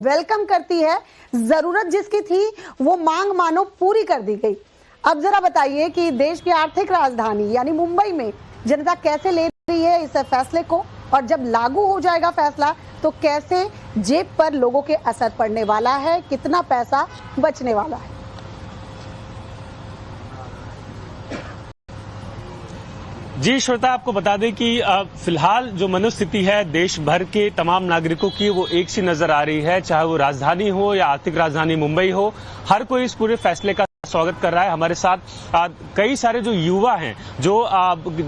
Welcome करती है। जरूरत जिसकी थी वो मांग मानो पूरी कर दी गई। अब जरा बताइए कि देश की आर्थिक राजधानी यानी मुंबई में जनता कैसे ले रही है इस फैसले को, और जब लागू हो जाएगा फैसला तो कैसे जेब पर लोगों के असर पड़ने वाला है, कितना पैसा बचने वाला है। जी श्रोता, आपको बता दें कि फिलहाल जो मनोस्थिति है देश भर के तमाम नागरिकों की वो एक सी नजर आ रही है। चाहे वो राजधानी हो या आर्थिक राजधानी मुंबई हो, हर कोई इस पूरे फैसले का स्वागत कर रहा है। हमारे साथ कई सारे जो युवा हैं, जो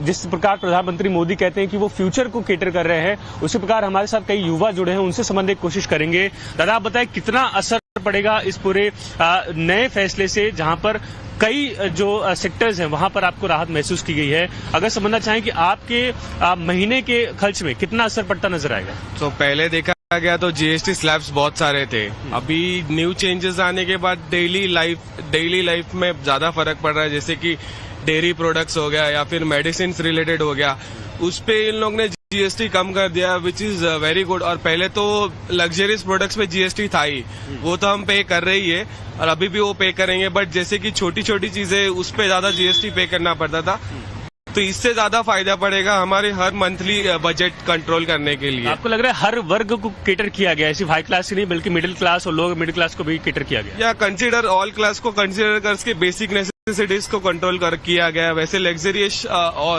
जिस प्रकार प्रधानमंत्री मोदी कहते हैं कि वो फ्यूचर को केटर कर रहे हैं, उसी प्रकार हमारे साथ कई युवा जुड़े हैं। उनसे संबंधित कोशिश करेंगे। दादा, आप बताएं कितना असर पड़ेगा इस पूरे नए फैसले से, जहां पर कई जो सेक्टर्स हैं वहां पर आपको राहत महसूस की गई है। अगर समझना चाहें कि आपके महीने के खर्च में कितना असर पड़ता नजर आएगा। तो पहले देखा गया तो जीएसटी स्लैब्स बहुत सारे थे। अभी न्यू चेंजेस आने के बाद डेली लाइफ में ज्यादा फर्क पड़ रहा है। जैसे कि डेयरी प्रोडक्ट्स हो गया या फिर मेडिसिन रिलेटेड हो गया, उस पे इन लोग ने जीएसटी कम कर दिया, विच इज वेरी गुड। और पहले तो लग्जरियस प्रोडक्ट्स पे जीएसटी था ही, वो तो हम पे कर रही है और अभी भी वो पे करेंगे। बट जैसे कि छोटी छोटी चीजें, उस पे ज्यादा जीएसटी पे करना पड़ता था, तो इससे ज्यादा फायदा पड़ेगा हमारे हर मंथली बजट कंट्रोल करने के लिए। आपको लग रहा है हर वर्ग को केटर किया गया, सिर्फ हाई क्लास ही नहीं बल्कि मिडिल क्लास और लोअर मिडिल क्लास को भी केटर किया गया? या कंसिडर ऑल क्लास को कंसिडर करके बेसिक नेसेसिटीज को कंट्रोल किया गया। वैसे लग्जरियस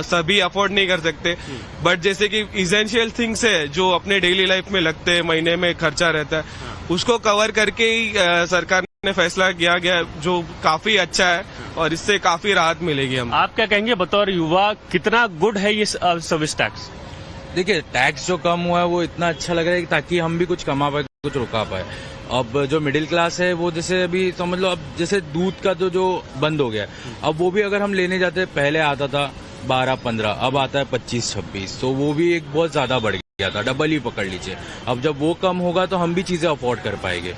सभी अफोर्ड नहीं कर सकते, बट जैसे कि इसेंशियल थिंग्स है जो अपने डेली लाइफ में लगते हैं, महीने में खर्चा रहता है, उसको कवर करके ही सरकार ने फैसला किया गया, जो काफी अच्छा है और इससे काफी राहत मिलेगी। हम आप क्या कहेंगे बतौर युवा, कितना गुड है ये सर्विस टैक्स? देखिए, टैक्स जो कम हुआ है वो इतना अच्छा लग रहा है ताकि हम भी कुछ कमा पाए, कुछ रुका पाए। अब जो मिडिल क्लास है वो जैसे अभी समझ लो, अब जैसे दूध का तो जो बंद हो गया, अब वो भी अगर हम लेने जाते, पहले आता था 12-15, अब आता है 25-26, तो वो भी एक बहुत ज्यादा बढ़ गया था, डबल ही पकड़ लीजिए। अब जब वो कम होगा तो हम भी चीजें अफोर्ड कर पाएंगे,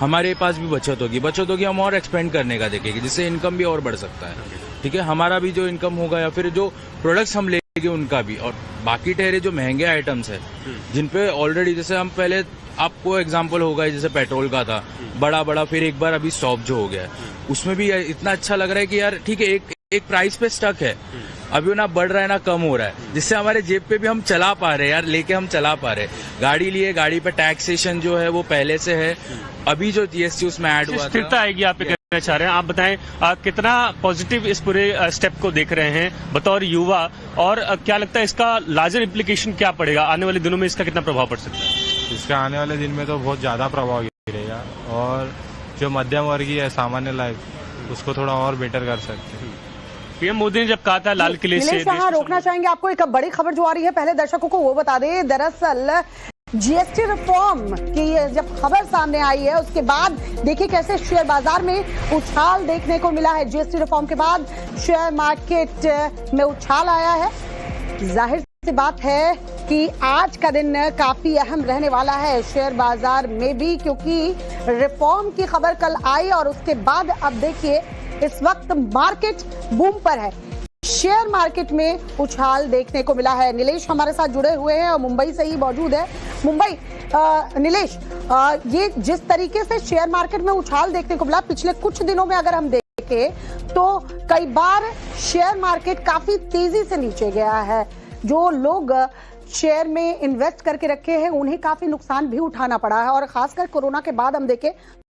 हमारे पास भी बचत होगी, हम और एक्सपेंड करने का देखेंगे, जिससे इनकम भी और बढ़ सकता है। ठीक है, हमारा भी जो इनकम होगा या फिर जो प्रोडक्ट्स हम लेंगे उनका भी, और बाकी ठहरे जो महंगे आइटम्स है जिनपे ऑलरेडी, जैसे हम पहले, आपको एग्जाम्पल होगा जैसे पेट्रोल का था बड़ा, फिर एक बार अभी स्टॉप जो हो गया, उसमें भी इतना अच्छा लग रहा है कि यार ठीक है, एक प्राइस पे स्टक है, अभी ना बढ़ रहा है ना कम हो रहा है, जिससे हमारे जेब पे भी हम चला पा रहे हैं यार, लेके हम चला पा रहे हैं। गाड़ी लिए, गाड़ी पे टैक्सेशन जो है वो पहले से है, अभी जो जीएसटी उसमें ऐड हुआ, स्थिरता आएगी। आप कहना चाह रहे हैं, आप बताएं कितना पॉजिटिव इस पूरे स्टेप को देख रहे हैं बतौर युवा, और क्या लगता है इसका लार्जर इम्प्लीकेशन क्या पड़ेगा आने वाले दिनों में, इसका कितना प्रभाव पड़ सकता है? इसका आने वाले दिन में तो बहुत ज्यादा प्रभाव गिरेगा, और जो मध्यम वर्गीय है, सामान्य लाइफ, उसको थोड़ा और बेटर कर सकते हैं। पीएम मोदी ने जब कहा था लाल किले से, रोकना चाहेंगे आपको एक बड़ी खबर जो आ रही है, पहले दर्शकों को वो बता दें। दरअसल जीएसटी रिफॉर्म की जब खबर सामने आई है, उसके बाद देखिए कैसे शेयर बाजार में उछाल देखने को मिला है। जीएसटी रिफॉर्म के बाद शेयर मार्केट में उछाल आया है। जाहिर सी बात है कि आज का दिन काफी अहम रहने वाला है शेयर बाजार में भी, क्योंकि रिफॉर्म की खबर कल आई और उसके बाद अब देखिए इस वक्त मार्केट बूम पर है। शेयर मार्केट में उछाल देखने को मिला है। नीलेश हमारे साथ जुड़े हुए हैं और मुंबई से ही मौजूद है। नीलेश, ये जिस तरीके से शेयर मार्केट में उछाल देखने को मिला, पिछले कुछ दिनों में अगर हम देखें तो कई बार शेयर मार्केट काफी तेजी से नीचे गया है। जो लोग शेयर में इन्वेस्ट करके रखे हैं उन्हें काफी नुकसान भी उठाना पड़ा है, और खासकर कोरोना के बाद हम देखें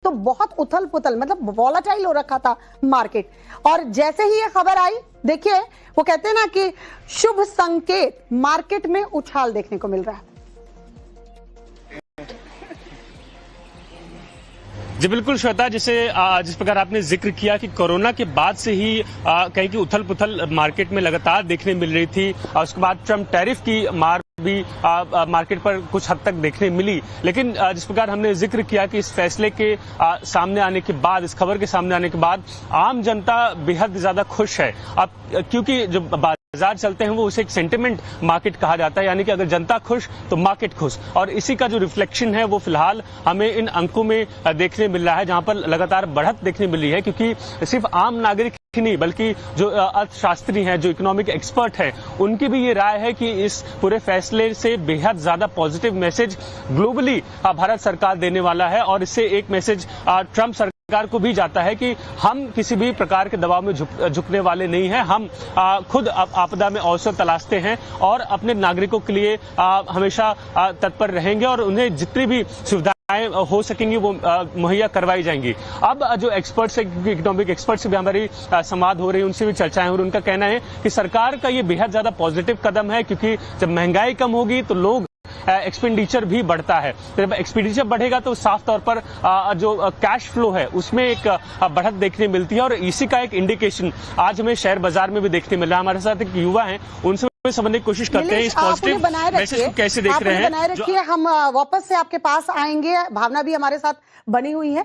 तो बहुत उथल पुथल, मतलब वॉलेटाइल हो रखा था मार्केट। और जैसे ही ये खबर आई, देखिए वो कहते हैं ना कि शुभ संकेत, मार्केट में उछाल देखने को मिल रहा है। जी बिल्कुल श्वेता, जिस प्रकार आपने जिक्र किया कि कोरोना के बाद से ही कहीं की उथल पुथल मार्केट में लगातार देखने मिल रही थी, और उसके बाद ट्रम्प टैरिफ की मार भी मार्केट पर कुछ हद तक देखने मिली। लेकिन जिस प्रकार हमने जिक्र किया कि इस फैसले के सामने आने के बाद, इस खबर के सामने आने के बाद आम जनता बेहद ज्यादा खुश है। अब क्योंकि जो बाजार चलते हैं वो उसे एक सेंटिमेंट मार्केट कहा जाता है, यानी कि अगर जनता खुश तो मार्केट खुश, और इसी का जो रिफ्लेक्शन है वो फिलहाल हमें इन अंकों में देखने मिल रहा है, जहां पर लगातार बढ़त देखने मिल रही है, क्योंकि सिर्फ आम नागरिक नहीं बल्कि जो अर्थशास्त्री हैं, जो इकोनॉमिक एक्सपर्ट हैं, उनकी भी ये राय है कि इस पूरे फैसले से बेहद ज्यादा पॉजिटिव मैसेज ग्लोबली भारत सरकार देने वाला है और इससे एक मैसेज ट्रंप सरकार को भी जाता है कि हम किसी भी प्रकार के दबाव में झुकने वाले नहीं हैं। हम खुद आपदा में अवसर तलाशते हैं और अपने नागरिकों के लिए हमेशा तत्पर रहेंगे और उन्हें जितनी भी सुविधाएं हो सकेंगी वो मुहैया करवाई जाएंगी। अब जो एक्सपर्ट्स है, इकोनॉमिक एक्सपर्ट्स से भी हमारी संवाद हो रही है, उनसे भी चर्चाएं हो रही, उनका कहना है कि सरकार का ये बेहद ज्यादा पॉजिटिव कदम है क्योंकि जब महंगाई कम होगी तो लोग एक्सपेंडिचर भी बढ़ता है। तो जब एक्सपेंडिचर बढ़ेगा तो साफ तौर पर जो कैश फ्लो है उसमें एक बढ़त देखने मिलती है और इसी का एक इंडिकेशन आज हमें शेयर बाजार में भी देखने मिल रहा है। हमारे साथ एक युवा है, उनसे समझने की कोशिश करते हैं इस पॉजिटिव मैसेज को कैसे देख रहे हैं। बनाए रखिए, हम वापस से आपके पास आएंगे। भावना भी हमारे साथ बनी हुई है।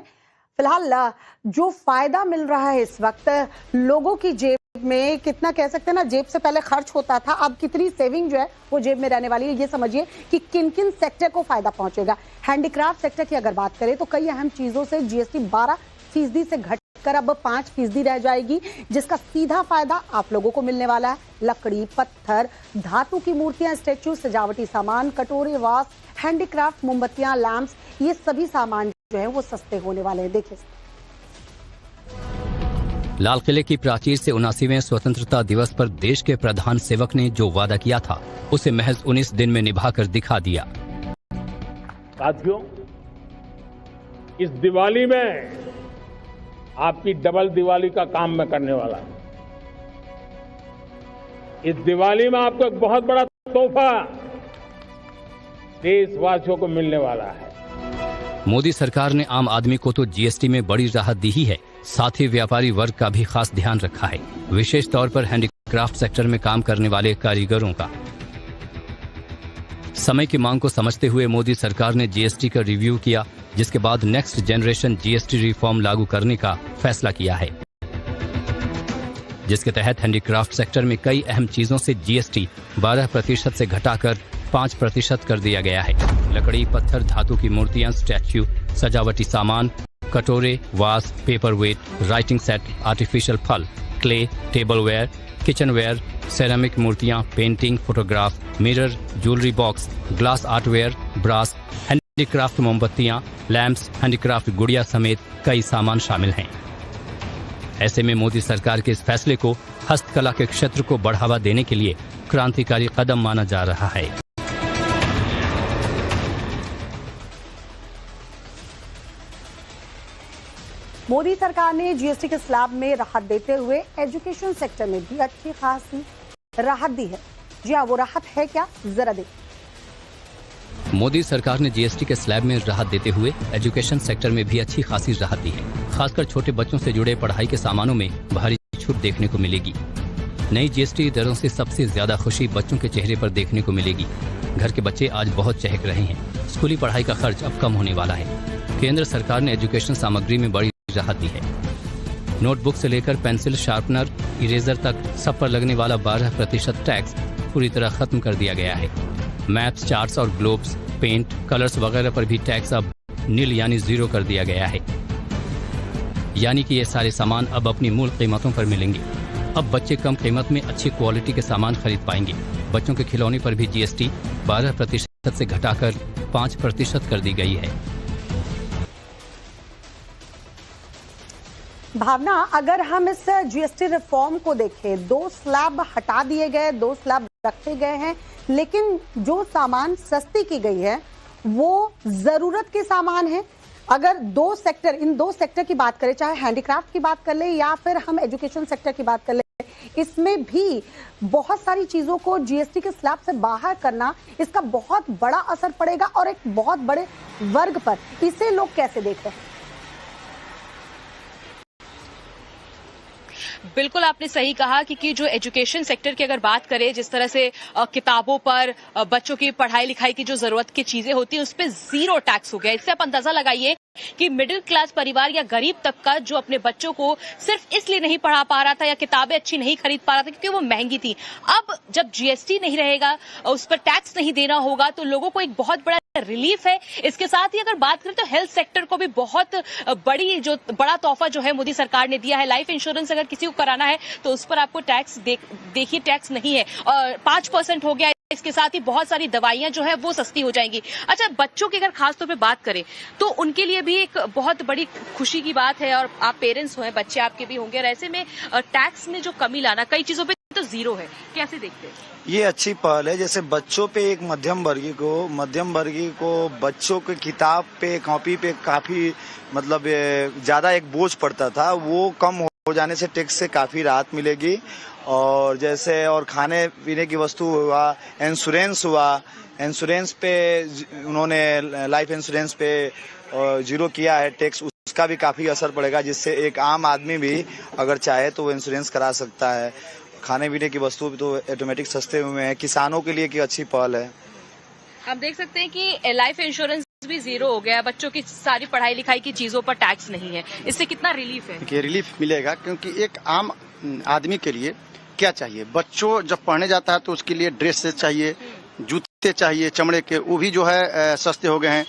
फिलहाल जो फायदा मिल रहा है इस वक्त लोगों की जेब में, कितना कह सकते हैं ना, जेब से पहले खर्च होता था, अब कितनी सेविंग जो है वो जेब में रहने वाली है। ये समझिए कि किन किन सेक्टर को फायदा पहुंचेगा। हैंडीक्राफ्ट सेक्टर की अगर बात करें तो कई अहम चीजों से जीएसटी 12% से घटकर अब 5% रह जाएगी, जिसका सीधा फायदा आप लोगों को मिलने वाला है। लकड़ी, पत्थर, धातु की मूर्तियां, स्टैचू, सजावटी सामान, कटोरे, वास, हैंडीक्राफ्ट, मोमबत्तियां, लैंप्स, ये सभी सामान जो है वो सस्ते होने वाले हैं। देखिए, लाल किले की प्राचीर से 79वें स्वतंत्रता दिवस पर देश के प्रधान सेवक ने जो वादा किया था उसे महज 19 दिन में निभाकर दिखा दिया। साथियों, इस दिवाली में आपकी डबल दिवाली का काम मैं करने वाला हूं। इस दिवाली में आपको एक बहुत बड़ा तोहफा देशवासियों को मिलने वाला है। मोदी सरकार ने आम आदमी को तो जीएसटी में बड़ी राहत दी ही है, साथ ही व्यापारी वर्ग का भी खास ध्यान रखा है, विशेष तौर पर हैंडीक्राफ्ट सेक्टर में काम करने वाले कारीगरों का। समय की मांग को समझते हुए मोदी सरकार ने जीएसटी का रिव्यू किया, जिसके बाद नेक्स्ट जनरेशन जीएसटी रिफॉर्म लागू करने का फैसला किया है, जिसके तहत हैंडीक्राफ्ट सेक्टर में कई अहम चीजों से जीएसटी 12% से घटाकर 5% कर दिया गया है। लकड़ी, पत्थर, धातु की मूर्तियां, स्टैच्यू, सजावटी सामान, कटोरे, vase, paperweight, writing set, artificial फल, क्ले, टेबलवेयर, किचनवेयर, सेरामिक मूर्तियां, painting, photograph, mirror, jewellery box, glass artware, brass, handicraft मोमबत्तियां, लैंप्स, हैंडीक्राफ्ट गुड़िया समेत कई सामान शामिल हैं। ऐसे में मोदी सरकार के इस फैसले को हस्तकला के क्षेत्र को बढ़ावा देने के लिए क्रांतिकारी कदम माना जा रहा है। मोदी सरकार ने जीएसटी के स्लैब में राहत देते हुए एजुकेशन सेक्टर में भी अच्छी खासी राहत दी है। जी हाँ, वो राहत है क्या, जरा देखिए। मोदी सरकार ने जीएसटी के स्लैब में राहत देते हुए एजुकेशन सेक्टर में भी अच्छी खासी राहत दी है। खासकर छोटे बच्चों से जुड़े पढ़ाई के सामानों में भारी छूट देखने को मिलेगी। नई जीएसटी दरों से सबसे ज्यादा खुशी बच्चों के चेहरे पर देखने को मिलेगी। घर के बच्चे आज बहुत चहक रहे हैं। स्कूली पढ़ाई का खर्च अब कम होने वाला है। केंद्र सरकार ने एजुकेशन सामग्री में बड़ी राहत दी है। नोटबुक से लेकर पेंसिल, शार्पनर, इरेजर तक सब पर लगने वाला 12% टैक्स पूरी तरह खत्म कर दिया गया है। मैप्स, चार्ट्स और ग्लोब्स, पेंट, कलर्स वगैरह पर भी टैक्स अब नील यानी 0 कर दिया गया है। यानी कि ये सारे सामान अब अपनी मूल कीमतों पर मिलेंगे। अब बच्चे कम कीमत में अच्छी क्वालिटी के सामान खरीद पाएंगे। बच्चों के खिलौने पर भी जीएसटी 12% से घटाकर 5% कर दी गई है। भावना, अगर हम इस जीएसटी रिफॉर्म को देखें, 2 स्लैब हटा दिए गए, 2 स्लैब रखे गए हैं, लेकिन जो सामान सस्ती की गई है वो जरूरत के सामान है। अगर इन दो सेक्टर की बात करें, चाहे हैंडीक्राफ्ट की बात कर ले या फिर हम एजुकेशन सेक्टर की बात कर ले, इसमें भी बहुत सारी चीजों को जीएसटी के स्लैब से बाहर करना, इसका बहुत बड़ा असर पड़ेगा और एक बहुत बड़े वर्ग पर। इसे लोग कैसे देख रहे हैं? बिल्कुल आपने सही कहा कि जो एजुकेशन सेक्टर की अगर बात करें, जिस तरह से किताबों पर, बच्चों की पढ़ाई लिखाई की जो जरूरत की चीजें होती हैं उस पर 0 टैक्स हो गया। इससे आप अंदाजा लगाइए कि मिडिल क्लास परिवार या गरीब तबका जो अपने बच्चों को सिर्फ इसलिए नहीं पढ़ा पा रहा था या किताबें अच्छी नहीं खरीद पा रहा था क्योंकि वो महंगी थी, अब जब जीएसटी नहीं रहेगा, उस पर टैक्स नहीं देना होगा, तो लोगों को एक बहुत बड़ा रिलीफ है। इसके साथ ही अगर बात करें तो हेल्थ सेक्टर को भी बहुत बड़ा तोहफा जो है मोदी सरकार ने दिया है। लाइफ इंश्योरेंस अगर किसी को कराना है तो उस पर आपको टैक्स देखिए टैक्स नहीं है और 5% हो गया। इसके साथ ही बहुत सारी दवाइयां जो है वो सस्ती हो जाएंगी। अच्छा, बच्चों की अगर खास तौर पे बात करें तो उनके लिए भी एक बहुत बड़ी खुशी की बात है और आप पेरेंट्स हैं, बच्चे आपके भी होंगे और ऐसे में टैक्स में जो कमी लाना कई चीजों पे तो जीरो है, कैसे देखते हैं? ये अच्छी पहल है। जैसे बच्चों पे एक मध्यम वर्गीय को बच्चों के किताब पे कॉपी पे काफी मतलब ज्यादा एक बोझ पड़ता था, वो कम हो जाने से टैक्स से काफी राहत मिलेगी। और जैसे और खाने पीने की वस्तु हुआ, इंश्योरेंस पे उन्होंने लाइफ इंश्योरेंस पे जीरो किया है टैक्स, उसका भी काफी असर पड़ेगा, जिससे एक आम आदमी भी अगर चाहे तो वो इंश्योरेंस करा सकता है। खाने पीने की वस्तु तो ऑटोमेटिक सस्ते हुए हैं। किसानों के लिए की अच्छी पहल है। हम देख सकते हैं कि लाइफ इंश्योरेंस भी जीरो हो गया, बच्चों की सारी पढ़ाई लिखाई की चीजों पर टैक्स नहीं है, इससे कितना रिलीफ है? देखिए, रिलीफ मिलेगा क्योंकि एक आम आदमी के लिए क्या चाहिए, बच्चों जब पढ़ने जाता है तो उसके लिए ड्रेस चाहिए, जूते चाहिए चमड़े के, वो भी जो है सस्ते हो गए हैं,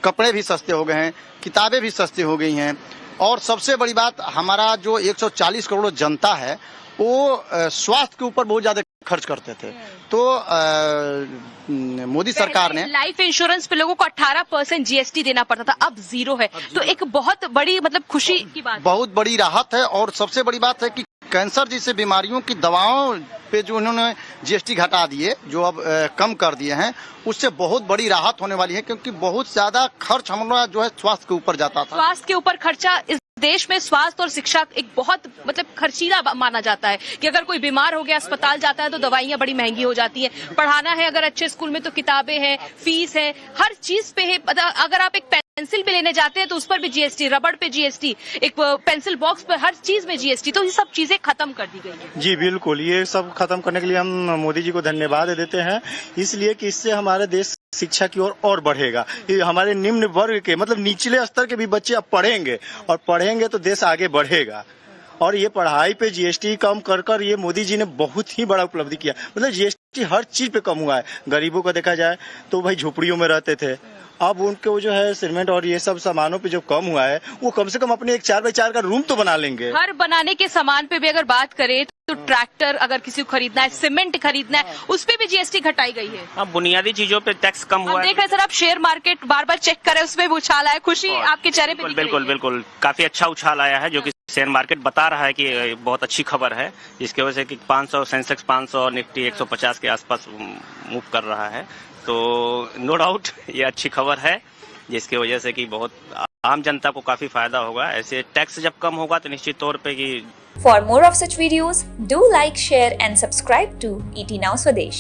कपड़े भी सस्ते हो गए हैं, किताबें भी सस्ती हो गई हैं। और सबसे बड़ी बात, हमारा जो 140 करोड़ जनता है वो स्वास्थ्य के ऊपर बहुत ज्यादा खर्च करते थे, तो मोदी सरकार ने लाइफ इंश्योरेंस पे लोगों को 18% जीएसटी देना पड़ता था, अब जीरो है, तो एक बहुत बड़ी मतलब खुशी की बात, बहुत बड़ी राहत है। और सबसे बड़ी बात है कि कैंसर जैसे बीमारियों की दवाओं पे जो उन्होंने जीएसटी घटा दिए, जो अब कम कर दिए हैं, उससे बहुत बड़ी राहत होने वाली है, क्योंकि बहुत ज्यादा खर्च हम लोग जो है स्वास्थ्य के ऊपर जाता था। स्वास्थ्य के ऊपर खर्चा इस देश में स्वास्थ्य और शिक्षा एक बहुत मतलब खर्चीला माना जाता है कि अगर कोई बीमार हो गया अस्पताल जाता है तो दवाइयां बड़ी महंगी हो जाती हैं, पढ़ाना है अगर अच्छे स्कूल में तो किताबें हैं, फीस है, हर चीज पे है। अगर आप एक पेंसिल भी लेने जाते हैं तो उस पर भी जीएसटी, रबड़ पे जीएसटी, एक पेंसिल बॉक्स पर हर चीज में जीएसटी, तो ये सब चीजें खत्म कर दी गई है। जी बिल्कुल, ये सब खत्म करने के लिए हम मोदी जी को धन्यवाद देते हैं, इसलिए कि इससे हमारा देश शिक्षा की ओर और बढ़ेगा। ये हमारे निम्न वर्ग के मतलब निचले स्तर के भी बच्चे अब पढ़ेंगे और पढ़ेंगे तो देश आगे बढ़ेगा। और ये पढ़ाई पे जीएसटी कम कर कर ये मोदी जी ने बहुत ही बड़ा उपलब्धि किया। मतलब जीएसटी हर चीज पे कम हुआ है। गरीबों का देखा जाए तो भाई झोपड़ियों में रहते थे, अब उनके वो जो है सीमेंट और ये सब सामानों पे जो कम हुआ है, वो कम से कम अपने एक 4x4 का रूम तो बना लेंगे। हर बनाने के सामान पे भी अगर बात करें तो ट्रैक्टर अगर किसी को खरीदना है, सीमेंट खरीदना है, उस पे भी जीएसटी घटाई गई है। अब बुनियादी चीजों पे टैक्स कम हुआ है। देख रहे सर, आप शेयर मार्केट बार बार चेक करें, उसमें भी उछाल आया, खुशी आपके चेहरे पे? बिल्कुल काफी अच्छा उछाल आया है, जो कि शेयर मार्केट बता रहा है कि बहुत अच्छी खबर है, जिसकी वजह से कि 500 सेंसेक्स 500 निफ्टी 150 के आसपास मूव कर रहा है। तो नो डाउट ये अच्छी खबर है, जिसकी वजह से कि बहुत आम जनता को काफी फायदा होगा। ऐसे टैक्स जब कम होगा तो निश्चित तौर पे कि For more of such videos, do like, share and subscribe to ET Now Swadesh.